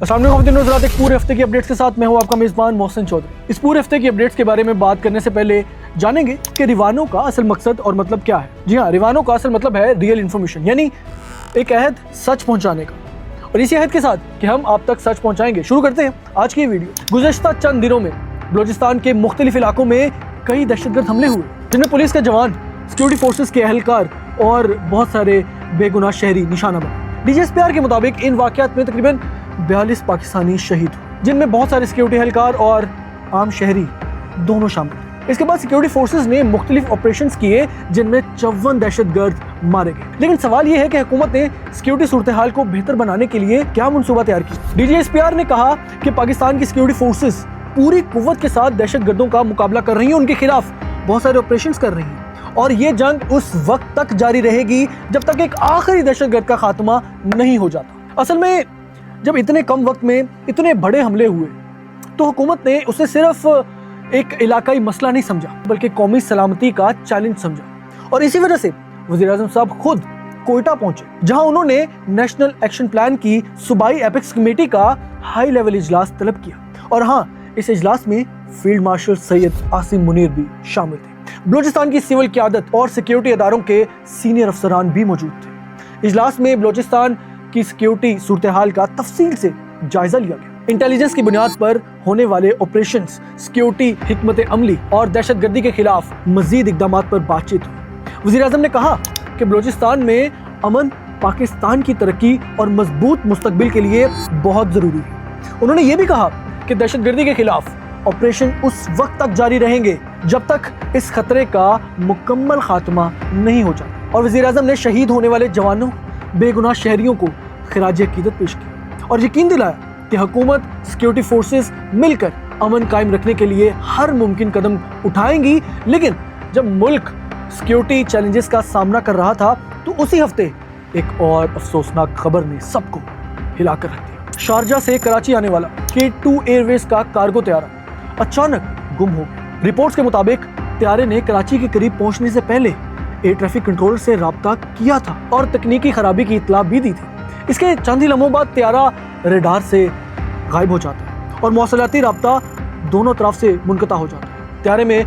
अस्सलाम वालेकुम नज़रात, एक पूरे हफ्ते की अपडेट्स के साथ मैं हूं आपका मेज़बान मोहसिन चौधरी। इस पूरे हफ्ते की अपडेट्स के बारे में बात करने से पहले जानेंगे कि रिवानों का असल मकसद और मतलब क्या है। जी हाँ, रिवानों का असल मतलब है रियल इन्फॉर्मेशन, यानी एक अहद सच पहुँचाने का, और इसी अहद के साथ कि हम आप तक सच पहुँचाएंगे। शुरू करते हैं आज की ये वीडियो। गुज़श्ता चंद दिनों में बलूचिस्तान के मुख्तलिफ इलाकों में कई दहशतगर्द हमले हुए, जिनमें पुलिस के जवान, सिक्योरिटी फोर्सेस के अहलकार और बहुत सारे बेगुनाह शहरी निशाना बने। DGSPR के मुताबिक इन वाक़यात में तकरीबन 42 पाकिस्तानी शहीद हुए, जिनमें बहुत सारे सिक्योरिटी एहलकार और आम शहरी दोनों शामिल। इसके बाद सिक्योरिटी फोर्सेस ने मुख्तलिफ ऑपरेशंस किए, जिनमें 54 दहशतगर्द मारे गए। लेकिन सवाल यह है कि हुकूमत ने सिक्योरिटी सूरत हाल को बेहतर बनाने के लिए क्या मनसूबा तैयार किया। DGSPR ने कहा कि पाकिस्तान की सिक्योरिटी फोर्सेस पूरी कुव्वत के साथ दहशतगर्दों का मुकाबला कर रही हैं, उनके खिलाफ बहुत सारे ऑपरेशंस कर रही हैं, और ये जंग उस वक्त तक जारी रहेगी जब तक एक आखिरी दहशतगर्द का खात्मा नहीं हो जाता। असल में जब इतने कम वक्त में इतने बड़े हमले हुए तो हुकूमत ने उसे सिर्फ एक इलाकाई मसला नहीं समझा, बल्कि कौमी सलामती का चैलेंज समझा। और इसी वजह से वज़ीर-ए-आज़म साहब खुद कोयटा पहुंचे, जहां उन्होंने नेशनल एक्शन प्लान की सूबाई एपेक्स कमेटी का हाई लेवल इजलास तलब किया। और हाँ, इस इजलास में फील्ड मार्शल सैयद आसिम मुनीर भी शामिल थे। बलूचिस्तान की सिविल क़यादत और सिक्योरिटी इदारों के सीनियर अफसरान भी मौजूद थे। इजलास में बलूचिस्तान की सिक्योरिटी सूरत हाल का तफसील से जायजा लिया गया। इंटेलिजेंस की बुनियाद पर होने वाले ऑपरेशंस, सिक्योरिटी हिकमत अमली और दहशतगर्दी के खिलाफ मजीद इकदामात पर बातचीत हुई। वज़ीर-ए-आज़म ने कहा कि बलूचिस्तान में अमन पाकिस्तान की तरक्की और मजबूत मुस्तकबिल के लिए बहुत ज़रूरी है। उन्होंने ये भी कहा कि दहशतगर्दी के खिलाफ ऑपरेशन उस वक्त तक जारी रहेंगे जब तक इस खतरे का मुकम्मल खात्मा नहीं हो जाता। और वज़ीर-ए-आज़म ने शहीद होने वाले जवानों, बेगुनाह शहरियों को खिराज अकीदत पेश की और यकीन दिलाया कि हुकूमत, सिक्योरिटी फोर्सेस मिलकर अमन कायम रखने के लिए हर मुमकिन कदम उठाएंगी। लेकिन जब मुल्क सिक्योरिटी चैलेंजेस का सामना कर रहा था तो उसी हफ्ते एक और अफसोसनाक खबर ने सबको हिलाकर रख दिया। शारजा से कराची आने वाला K2 एयरवेज का कार्गो त्यारा अचानक गुम हो गया। रिपोर्ट्स के मुताबिक त्यारे ने कराची के करीब पहुंचने से पहले एयर ट्रैफिक कंट्रोलर से राब्ता किया था और तकनीकी खराबी की इत्तला भी दी थी। इसके चंद ही लम्हों बाद त्यारा रेडार से गायब हो जाता है और मौसलाती राब्ता दोनों तरफ से मुनक़ता हो जाता है। त्यारे में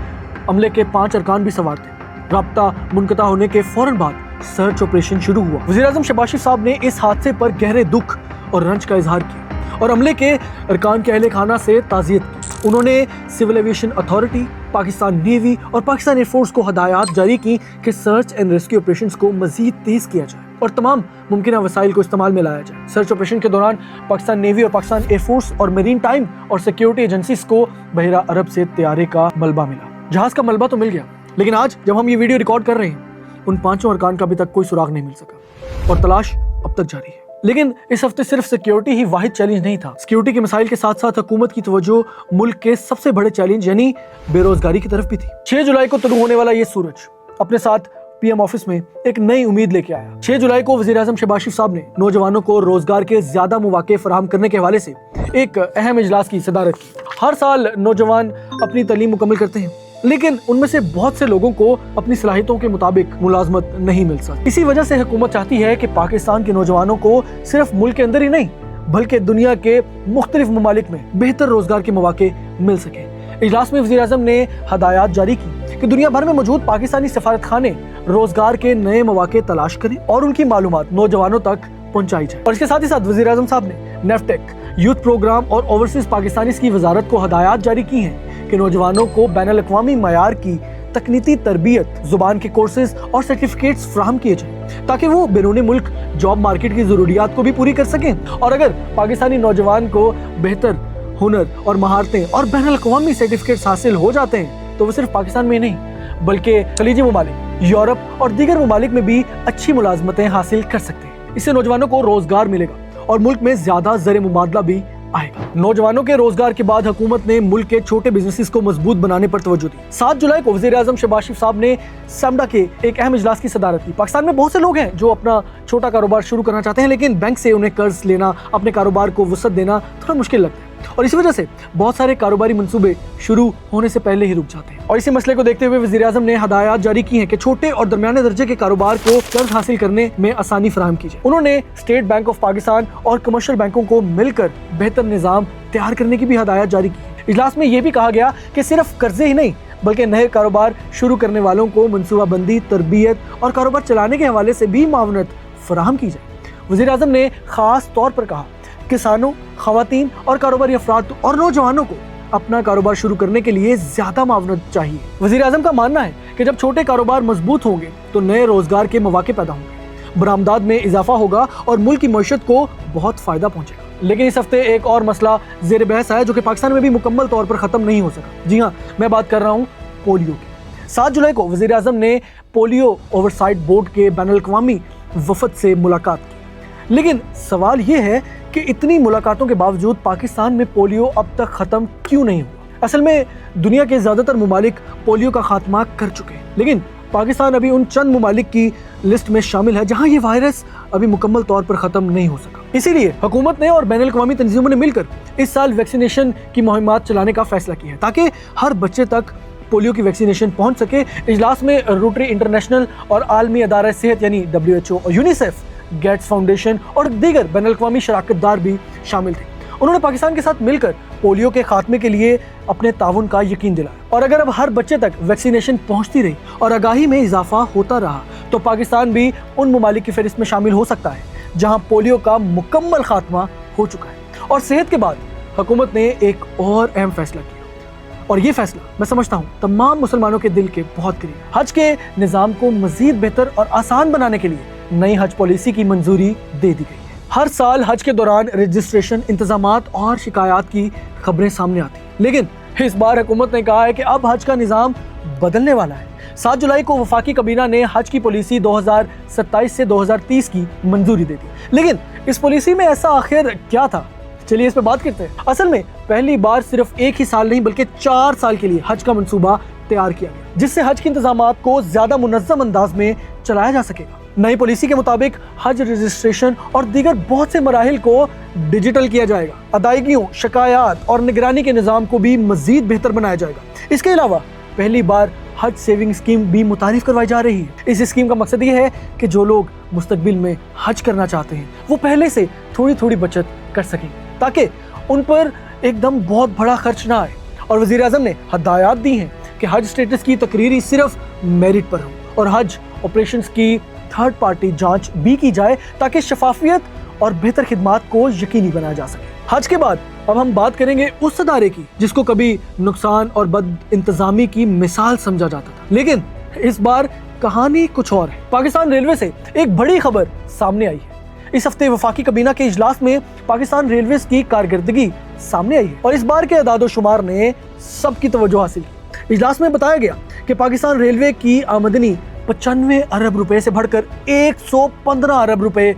अमले के 5 अरकान भी सवार थे। राब्ता मुनक़ता होने के फौरन बाद सर्च ऑपरेशन शुरू हुआ। वज़ीर-ए-आज़म शहबाज शरीफ साहब ने इस हादसे पर गहरे दुख और रंज का इजहार किया और अमले के अरकान के अहले खाना से ताज़ियत की। उन्होंने Civil Aviation Authority, Pakistan Navy और पाकिस्तान एयरफोर्स को हदायत जारी की कि सर्च एंड रेस्क्यू ऑपरेशंस को मजीद तेज किया जाए और तमाम मुमकिन वसाइल को इस्तेमाल में लाया जाए। सर्च ऑपरेशन के दौरान पाकिस्तान नेवी और पाकिस्तान एयरफोर्स और मेरीन टाइम और सिक्योरिटी एजेंसीज को बहरा अरब से त्यारे का मलबा मिला। जहाज का मलबा तो मिल गया, लेकिन आज जब हम ये वीडियो रिकॉर्ड कर रहे हैं उन 5 अरकान का अभी तक कोई सुराग नहीं मिल सका और तलाश अब तक जारी है। लेकिन इस हफ्ते सिर्फ सिक्योरिटी ही वाहिद चैलेंज नहीं था। सिक्योरिटी के मसाइल के साथ साथ हुकूमत की तवज्जो मुल्क के सबसे बड़े चैलेंज यानी बेरोजगारी की तरफ भी थी। 6 जुलाई को तुलू होने वाला ये सूरज अपने साथ PM ऑफिस में एक नई उम्मीद लेके आया। 6 जुलाई को वज़ीर-ए-आज़म शहबाज शरीफ साहब ने नौजवानों को रोजगार के ज्यादा मौके फराहम करने के हवाले से एक अहम इजलास की सदारत की। हर साल नौजवान अपनी तालीम मुकम्मल करते हैं, लेकिन उनमें से बहुत से लोगों को अपनी सलाहियतों के मुताबिक मुलाजमत नहीं मिल सकती। इसी वजह से हुकूमत चाहती है कि पाकिस्तान के नौजवानों को सिर्फ मुल्क के अंदर ही नहीं बल्कि दुनिया के मुख्तलिफ ममालिक में बेहतर रोजगार के मौके मिल सके। इजलास में वज़ीर-ए-आज़म ने हदायत जारी की कि दुनिया भर में मौजूद पाकिस्तानी सफारतखाने रोजगार के नए मौके तलाश करें और उनकी मालूमात नौजवानों तक पहुंचाई जाए। और इसके साथ ही साथ वज़ीर-ए-आज़म साहब ने नेफ्टेक, यूथ प्रोग्राम और ओवरसीज पाकिस्तानीज़ की वजारत को हदायत जारी की हैं कि नौजवानों को बैनुल अक़वामी मयार की तकनीकी तरबियत, जुबान के कोर्सेज और सर्टिफिकेट्स फराहम किए जाएं ताकि वो बैरूनी मुल्क जॉब मार्केट की ज़रूरियात को भी पूरी कर सकें। और अगर पाकिस्तानी नौजवान को बेहतर हुनर और महारतें और बैनुल अक़वामी सर्टिफिकेट्स हासिल हो जाते हैं तो वो सिर्फ पाकिस्तान में नहीं बल्कि खलीजी ममालिक, यूरोप और दीगर ममालिक में भी अच्छी मुलाजमतें हासिल कर सकते हैं। इससे नौजवानों को रोजगार मिलेगा और मुल्क में ज्यादा ज़र मुबादला भी आएगा। नौजवानों के रोजगार के बाद हुकूमत ने मुल्क के छोटे बिजनेसेस को मजबूत बनाने पर तवज्जो दी। 7 जुलाई को वज़ीर-ए-आज़म शहबाज शरीफ साहब ने सैमडा के एक अहम इजलास की सदारत की। पाकिस्तान में बहुत से लोग हैं जो अपना छोटा कारोबार शुरू करना चाहते हैं, लेकिन बैंक से उन्हें कर्ज लेना, अपने कारोबार को वसअत देना थोड़ा मुश्किल लगता है। और इसी वजह से बहुत सारे कारोबारी मंसूबे शुरू होने से पहले ही रुक जाते हैं। और इसी मसले को देखते हुए वज़ीर आज़म ने हदायत जारी की हैं कि छोटे और दरमियाने दर्जे के कारोबार को कर्ज हासिल करने में आसानी फराहम की जाए। उन्होंने स्टेट बैंक ऑफ पाकिस्तान और कमर्शियल बैंकों को मिलकर बेहतर निज़ाम तैयार करने की भी हदायत जारी की। इजलास में यह भी कहा गया कि सिर्फ कर्जे ही नहीं बल्कि नए कारोबार शुरू करने वालों को मनसूबाबंदी, तरबियत और कारोबार चलाने के हवाले से भी मावनत फराहम की जाए। वज़ीर आज़म ने खास तौर पर कहा किसानों, खवातीन और कारोबारी अफराद और नौजवानों को अपना कारोबार शुरू करने के लिए ज्यादा मावनत चाहिए। वज़ीर आज़म का मानना है कि जब छोटे कारोबार मजबूत होंगे तो नए रोजगार के मौके पैदा होंगे, बरामदात में इजाफा होगा और मुल्क की मईशत को बहुत फायदा पहुंचेगा। लेकिन इस हफ्ते एक और मसला ज़ेर बहस है जो कि पाकिस्तान में भी मुकम्मल तौर पर ख़त्म नहीं हो सका। जी हाँ, मैं बात कर रहा हूँ पोलियो की। 7 जुलाई को वज़ीर आज़म ने पोलियो ओवरसाइट बोर्ड के बैनुल-अक़वामी वफ़द से मुलाकात की, लेकिन सवाल ये है कि इतनी मुलाकातों के बावजूद पाकिस्तान में पोलियो अब तक ख़त्म क्यों नहीं हुआ। असल में दुनिया के ज़्यादातर ममालिक पोलियो का खात्मा कर चुके हैं, लेकिन पाकिस्तान अभी उन चंद ममालिक की लिस्ट में शामिल है जहां ये वायरस अभी मुकम्मल तौर पर ख़त्म नहीं हो सका। इसीलिए हुकूमत ने और बैनुल-अक़वामी तंजीमों ने मिलकर इस साल वैक्सीनेशन की मुहिमात चलाने का फैसला किया है ताकि हर बच्चे तक पोलियो की वैक्सीनेशन पहुंच सके। इजलास में रोटरी इंटरनेशनल और आलमी अदारा सेहत यानी WHO और यूनिसेफ, गेट्स फाउंडेशन और दीगर बैनुल-अक़वामी शराकतदार भी शामिल थे। उन्होंने पाकिस्तान के साथ मिलकर पोलियो के खात्मे के लिए अपने ताउन का यकीन दिलाया। और अगर अब हर बच्चे तक वैक्सीनेशन पहुंचती रही और आगाही में इजाफा होता रहा तो पाकिस्तान भी उन ममालिक की फहरिस्त में शामिल हो सकता है जहां पोलियो का मुकम्मल खात्मा हो चुका है। और सेहत के बाद हुकूमत ने एक और अहम फैसला किया, और ये फैसला मैं समझता हूँ तमाम मुसलमानों के दिल के बहुत करीब। हज के निज़ाम को मज़ीद बेहतर और आसान बनाने के लिए नई हज पॉलिसी की मंजूरी दे दी गई है। हर साल हज के दौरान रजिस्ट्रेशन, इंतजामात और शिकायत की खबरें सामने आती हैं, लेकिन इस बार हुकूमत ने कहा है कि अब हज का निज़ाम बदलने वाला है। 7 जुलाई को वफाकी काबीना ने हज की पॉलिसी 2027 से 2030 की मंजूरी दे दी, लेकिन इस पॉलिसी में ऐसा आखिर क्या था, चलिए इस पे बात करते हैं। असल में पहली बार सिर्फ एक ही साल नहीं बल्कि 4 साल के लिए हज का मंसूबा तैयार किया गया, जिससे हज के इंतजामात को ज्यादा मुनज़्ज़म अंदाज में चलाया जा सकेगा। नई पॉलिसी के मुताबिक हज रजिस्ट्रेशन और दीगर बहुत से मराहिल को डिजिटल किया जाएगा। अदायगियों, शिकायत और निगरानी के निज़ाम को भी मजीद बेहतर बनाया जाएगा। इसके अलावा पहली बार हज सेविंग स्कीम भी मुतारिफ करवाई जा रही है। इस स्कीम का मकसद ये है कि जो लोग मुस्तकबिल में हज करना चाहते हैं वो पहले से थोड़ी थोड़ी बचत कर सकें ताकि उन पर एकदम बहुत बड़ा खर्च ना आए। और वज़ीर आज़म ने हदायत दी हैं कि हज स्टेटस की तकरीरी सिर्फ मेरिट पर हो और हज ऑपरेशंस की थर्ड पार्टी जांच भी की जाए ताकि शफाफियत और बेहतर खिदमात को यकीनी बनाया जा सके। हज के बाद अब हम बात करेंगे उस अदारे की जिसको कभी नुकसान और बद इंतजामी की मिसाल समझा जाता था, लेकिन इस बार कहानी कुछ और है। पाकिस्तान रेलवे से एक बड़ी खबर सामने आई है। इस हफ्ते वफाकी काबीना के इजलास में पाकिस्तान रेलवे की कारकर्दगी सामने आई है और इस बार के अदाद-ओ-शुमार ने सबकी तवज्जो हासिल की। इजलास में बताया गया कि पाकिस्तान रेलवे की आमदनी 95 अरब रुपए से बढ़कर 115 अरब रुपए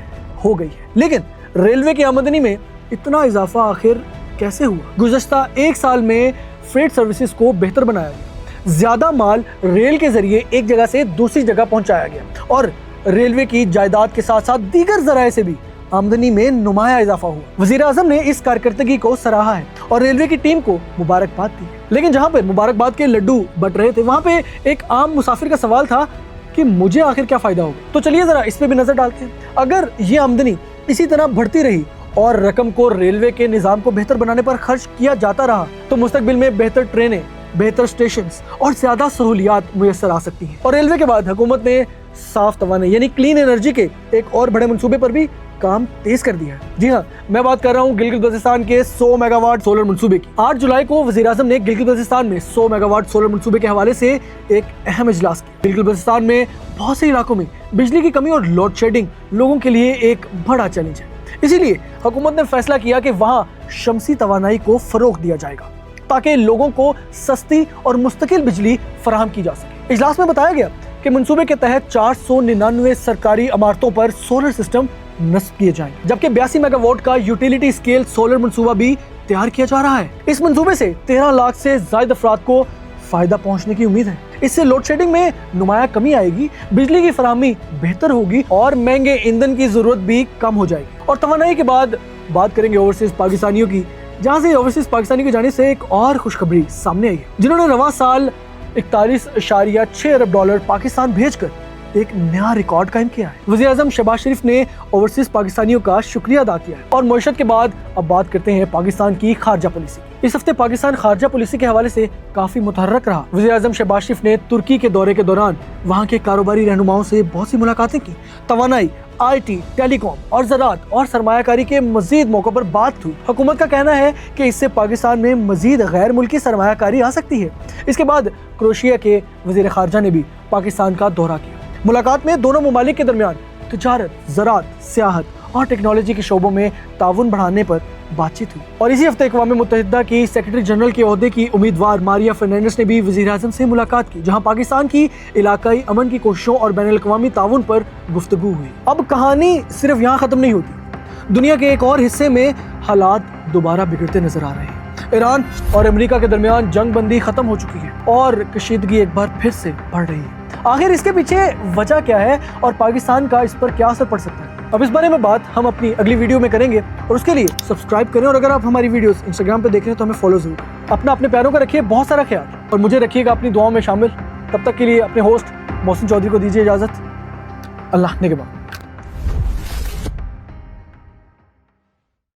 हो गई है, लेकिन रेलवे की आमदनी में इतना इजाफा आखिर कैसे हुआ? गुज़श्ता एक साल में फ्रेट सर्विसेज को बेहतर बनाया गया, ज्यादा माल रेल के जरिए एक जगह से दूसरी जगह पहुंचाया गया और रेलवे की जायदाद के साथ साथ दीगर ज़राए से भी आमदनी में नुमाया इजाफा हुआ। वज़ीर आज़म ने इस कारकर्दगी को सराहा है और रेलवे की टीम को मुबारकबाद दी है। लेकिन जहाँ पर मुबारकबाद के लड्डू बट रहे थे वहाँ पे एक आम मुसाफिर का सवाल था कि मुझे आखिर क्या फायदा होगा। तो चलिए जरा इस पे भी नजर डालते हैं। अगर ये आमदनी इसी तरह बढ़ती रही और रकम को रेलवे के निज़ाम को बेहतर बनाने पर खर्च किया जाता रहा तो मुस्तकबिल में बेहतर ट्रेनें, बेहतर स्टेशंस और ज्यादा सहूलियात मुयस्सर आ सकती हैं। और रेलवे के बाद हुकूमत ने साफ तवानाई यानी क्लीन एनर्जी के एक और बड़े मंसूबे पर भी काम तेज कर दिया है। जी हाँ, मैं बात कर रहा हूँ गिलगित-बल्तिस्तान के 100 मेगावाट सोलर मंसूबे की। 8 जुलाई को वज़ीर आज़म ने गिलगित-बल्तिस्तान में 100 मेगावाट सोलर मंसूबे के हवाले से एक अहम इजलास किया। गिलगित-बल्तिस्तान में बहुत से इलाकों में बिजली की कमी और लोड शेडिंग लोगों के लिए एक बड़ा चैलेंज है। इसीलिए हुकूमत ने फैसला किया कि वहाँ शमसी तवानाई को फरोग दिया जाएगा ताकि लोगों को सस्ती और मुस्तकिल बिजली फराहम की जा सके। इजलास में बताया गया कि मंसूबे के तहत 499 सरकारी इमारतों पर सोलर सिस्टम नस्ब किए जाएंगे, जबकि 82 मेगावाट का यूटिलिटी स्केल सोलर मंसूबा भी तैयार किया जा रहा है। इस मंसूबे से 13 लाख से ज्यादा अफराद को फायदा पहुंचने की उम्मीद है। इससे लोड शेडिंग में नुमाया कमी आएगी, बिजली की फराहमी बेहतर होगी और महंगे ईंधन की जरूरत भी कम हो जाएगी। और तवानाई के बाद बात करेंगे ओवरसीज पाकिस्तानियों की जहां से ओवरसीज पाकिस्तानी की जानिब से एक और खुशखबरी सामने आई है, जिन्होंने रवां साल 41.6 अरब डॉलर पाकिस्तान भेजकर एक नया रिकॉर्ड कायम किया है। वज़ीर आज़म शहबाज शरीफ ने ओवरसीज पाकिस्तानियों का शुक्रिया अदा किया है। और मईशत के बाद अब बात करते हैं पाकिस्तान की खारजा पॉलिसी। इस हफ्ते पाकिस्तान खारजा पॉलिसी के हवाले से काफी मुतहर्रक रहा। वज़ीर आज़म शहबाज शरीफ ने तुर्की के दौरे के दौरान वहाँ के कारोबारी रहनुमाओं से बहुत सी मुलाकातें की। तवानाई, IT, टेलीकॉम और ज़राअत और सरमायाकारी के मजीद मौक़ों पर बात हुई। हुकूमत का कहना है कि इससे पाकिस्तान में मजीद गैर मुल्की सरमायाकारी आ सकती है। इसके बाद क्रोएशिया के वज़ीर ख़ारजा ने भी पाकिस्तान का दौरा किया। मुलाकात में दोनों ममालिक के दरमियान तिजारत, ज़राअत, सियाहत और टेक्नोलॉजी के शोबों में ताउन बढ़ाने पर बातचीत हुई। और इसी हफ्ते अक़वाम मुत्तहिदा की सेक्रेटरी जनरल के ओहदे की उम्मीदवार मारिया फर्नांडिस ने भी वज़ीर आज़म से मुलाकात की, जहां पाकिस्तान की इलाकाई अमन की कोशिशों और बैनुल अक़वामी ताउन पर गुफ्तगू हुई। अब कहानी सिर्फ यहाँ ख़त्म नहीं होती। दुनिया के एक और हिस्से में हालात दोबारा बिगड़ते नजर आ रहे हैं। ईरान और अमेरिका के दरमियान जंग बंदी खत्म हो चुकी है और कशीदगी एक बार फिर से बढ़ रही है। आखिर इसके पीछे वजह क्या है और पाकिस्तान का इस पर क्या असर पड़ सकता है? अब इस बारे में बात हम अपनी अगली वीडियो में करेंगे और उसके लिए सब्सक्राइब करें और अगर आप हमारी वीडियोस इंस्टाग्राम पे देख रहे हैं तो हमें फॉलो जरूर करें। अपने प्यारों का रखिए बहुत सारा ख्याल और मुझे रखिएगा अपनी दुआओं में शामिल। तब तक के लिए अपने होस्ट मोहसिन चौधरी को दीजिए इजाज़त। अल्लाह ने के बाद।